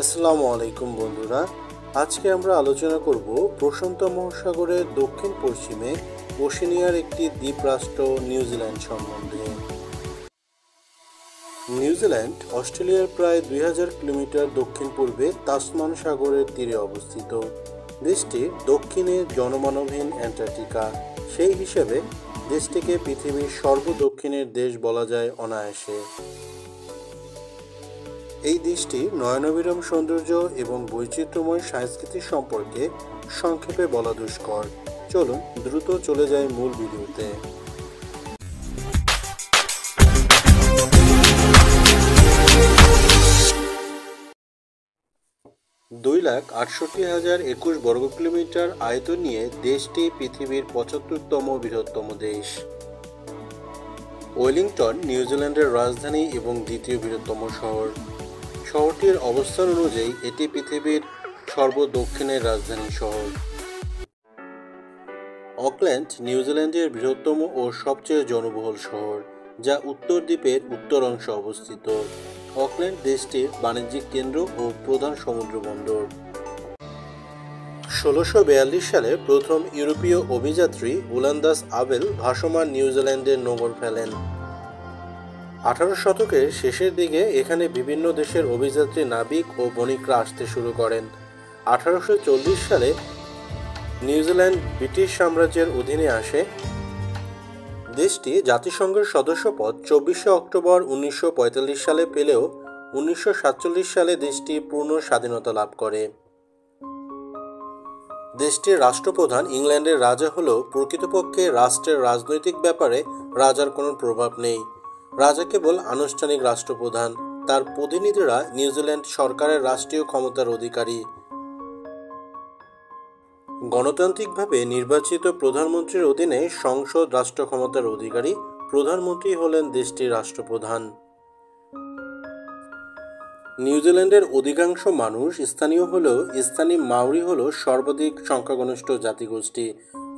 আসসালামু আলাইকুম বন্ধুরা। আজকে আমরা আলোচনা করব প্রশান্ত মহাসাগরের দক্ষিণ পশ্চিমে ওশেনিয়ার একটি দ্বীপরাষ্ট্র নিউজিল্যান্ড সম্বন্ধে। নিউজিল্যান্ড অস্ট্রেলিয়ার প্রায় 2000 কিলোমিটার দক্ষিণ পূর্বে তাসমান সাগরের তীরে অবস্থিত। দেশটির দক্ষিণে জনমানবহীন অ্যান্টার্কটিকা, সেই হিসেবে দেশটিকে পৃথিবীর সর্বদক্ষিণের দেশ বলা যায় অনায়াসে। এই দেশটির নয়নাভিরাম সৌন্দর্য এবং বৈচিত্র্যময় সংস্কৃতি সম্পর্কে সংক্ষেপে বলা দুষ্কর। চলুন দ্রুত চলে যাই মূল ভিডিওতে। 2,68,021 বর্গ কিলোমিটার আয়তন নিয়ে দেশটি পৃথিবীর 75তম বৃহত্তম দেশ। ওয়েলিংটন নিউজিল্যান্ডের রাজধানী এবং দ্বিতীয় বৃহত্তম শহর। শহরটির অবস্থান অনুযায়ী এটি পৃথিবীর সর্বদক্ষিণের রাজধানী শহর। অকল্যান্ড নিউজিল্যান্ডের বৃহত্তম ও সবচেয়ে জনবহুল শহর, যা উত্তর দ্বীপের উত্তর অংশে অবস্থিত। অকল্যান্ড দেশটির বাণিজ্যিক কেন্দ্র ও প্রধান সমুদ্র বন্দর। 1642 সালে প্রথম ইউরোপীয় অভিযাত্রী ওলান্দাস আবেল ভাসমান নিউজিল্যান্ডের নোঙর ফেলেন। 18 শতকের শেষের দিকে এখানে বিভিন্ন দেশের অভিযাত্রী নাবিক ও বণিকরা আসতে শুরু করেন। 1840 সালে নিউজিল্যান্ড ব্রিটিশ সাম্রাজ্যের অধীনে আসে। দেশটি জাতিসংঘের সদস্যপদ 24শে অক্টোবর 1945 সালে পেলেও 1947 সালে দেশটি পূর্ণ স্বাধীনতা লাভ করে। দেশটির রাষ্ট্রপ্রধান ইংল্যান্ডের রাজা হলেও প্রকৃতপক্ষে রাষ্ট্রের রাজনৈতিক ব্যাপারে রাজার কোনো প্রভাব নেই। রাজা কেবল আনুষ্ঠানিক রাষ্ট্রপ্রধান, তার প্রতিনিধিরা নিউজিল্যান্ড সরকারের রাষ্ট্রীয় ক্ষমতার অধিকারী। গণতান্ত্রিকভাবে নির্বাচিত প্রধানমন্ত্রীর অধীনে সংসদ রাষ্ট্র ক্ষমতার অধিকারী। প্রধানমন্ত্রী হলেন দেশটির রাষ্ট্রপ্রধান। নিউজিল্যান্ডের অধিকাংশ মানুষ স্থানীয় হলেও স্থানীয় মাওরি হল সর্বাধিক সংখ্যাগরিষ্ঠ জাতিগোষ্ঠী।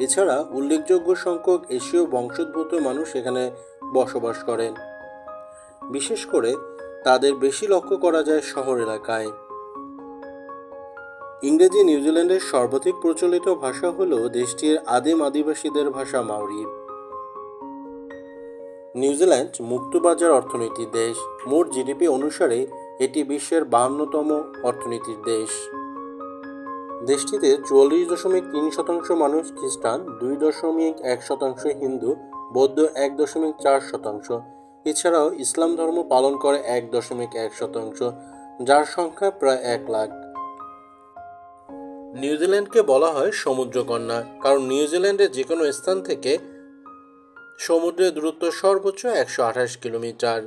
এছাড়া উল্লেখযোগ্য সংখ্যক এশীয় বংশোদ্ভূত মানুষ এখানে বসবাস করেন। বিশেষ করে তাদের বেশি লক্ষ্য করা যায় শহর এলাকায়। ইংরেজি নিউজিল্যান্ডের সর্বাধিক প্রচলিত ভাষা হল দেশটির আদিম আদিবাসীদের ভাষা মাওরি। নিউজিল্যান্ড মুক্তবাজার অর্থনীতির দেশ। মোট জিডিপি অনুসারে এটি বিশ্বের 52তম অর্থনীতির দেশ। দেশটিতে 44.3% মানুষ খ্রিস্টান, 2.1% হিন্দু, বৌদ্ধ 1.4%। এছাড়াও ইসলাম ধর্ম পালন করে 1.1%, যার সংখ্যা প্রায় 1 লাখ। নিউজিল্যান্ডকে বলা হয় সমুদ্রকন্যা, কারণ নিউজিল্যান্ডের যে কোনো স্থান থেকে সমুদ্রের দূরত্ব সর্বোচ্চ 128 কিলোমিটার।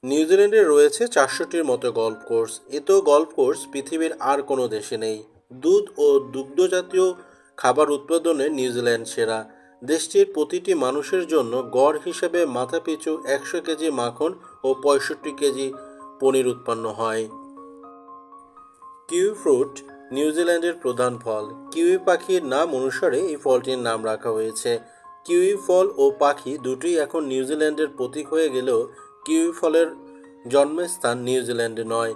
নিউজিল্যান্ডে রয়েছে 400টির মতো গল্ফ কোর্স। এত গল্ফ কোর্স পৃথিবীর আর কোনো দেশে নেই। দুধ ও দুগ্ধজাতীয় খাবার উৎপাদনে নিউজিল্যান্ড সেরা। দেশটির প্রতিটি মানুষের জন্য গড় হিসেবে মাথাপিছু 100 কেজি মাখন ও 65 কেজি পনির উৎপন্ন হয়। কিউই ফ্রুট নিউজিল্যান্ডের প্রধান ফল। কিউই পাখির নাম অনুসারে এই ফলটির নাম রাখা হয়েছে। কিউই ফল ও পাখি দুটোই এখন নিউজিল্যান্ডের প্রতীক হয়ে গেলেও কিউই ফলের জন্মস্থান নিউজিল্যান্ডে নয়।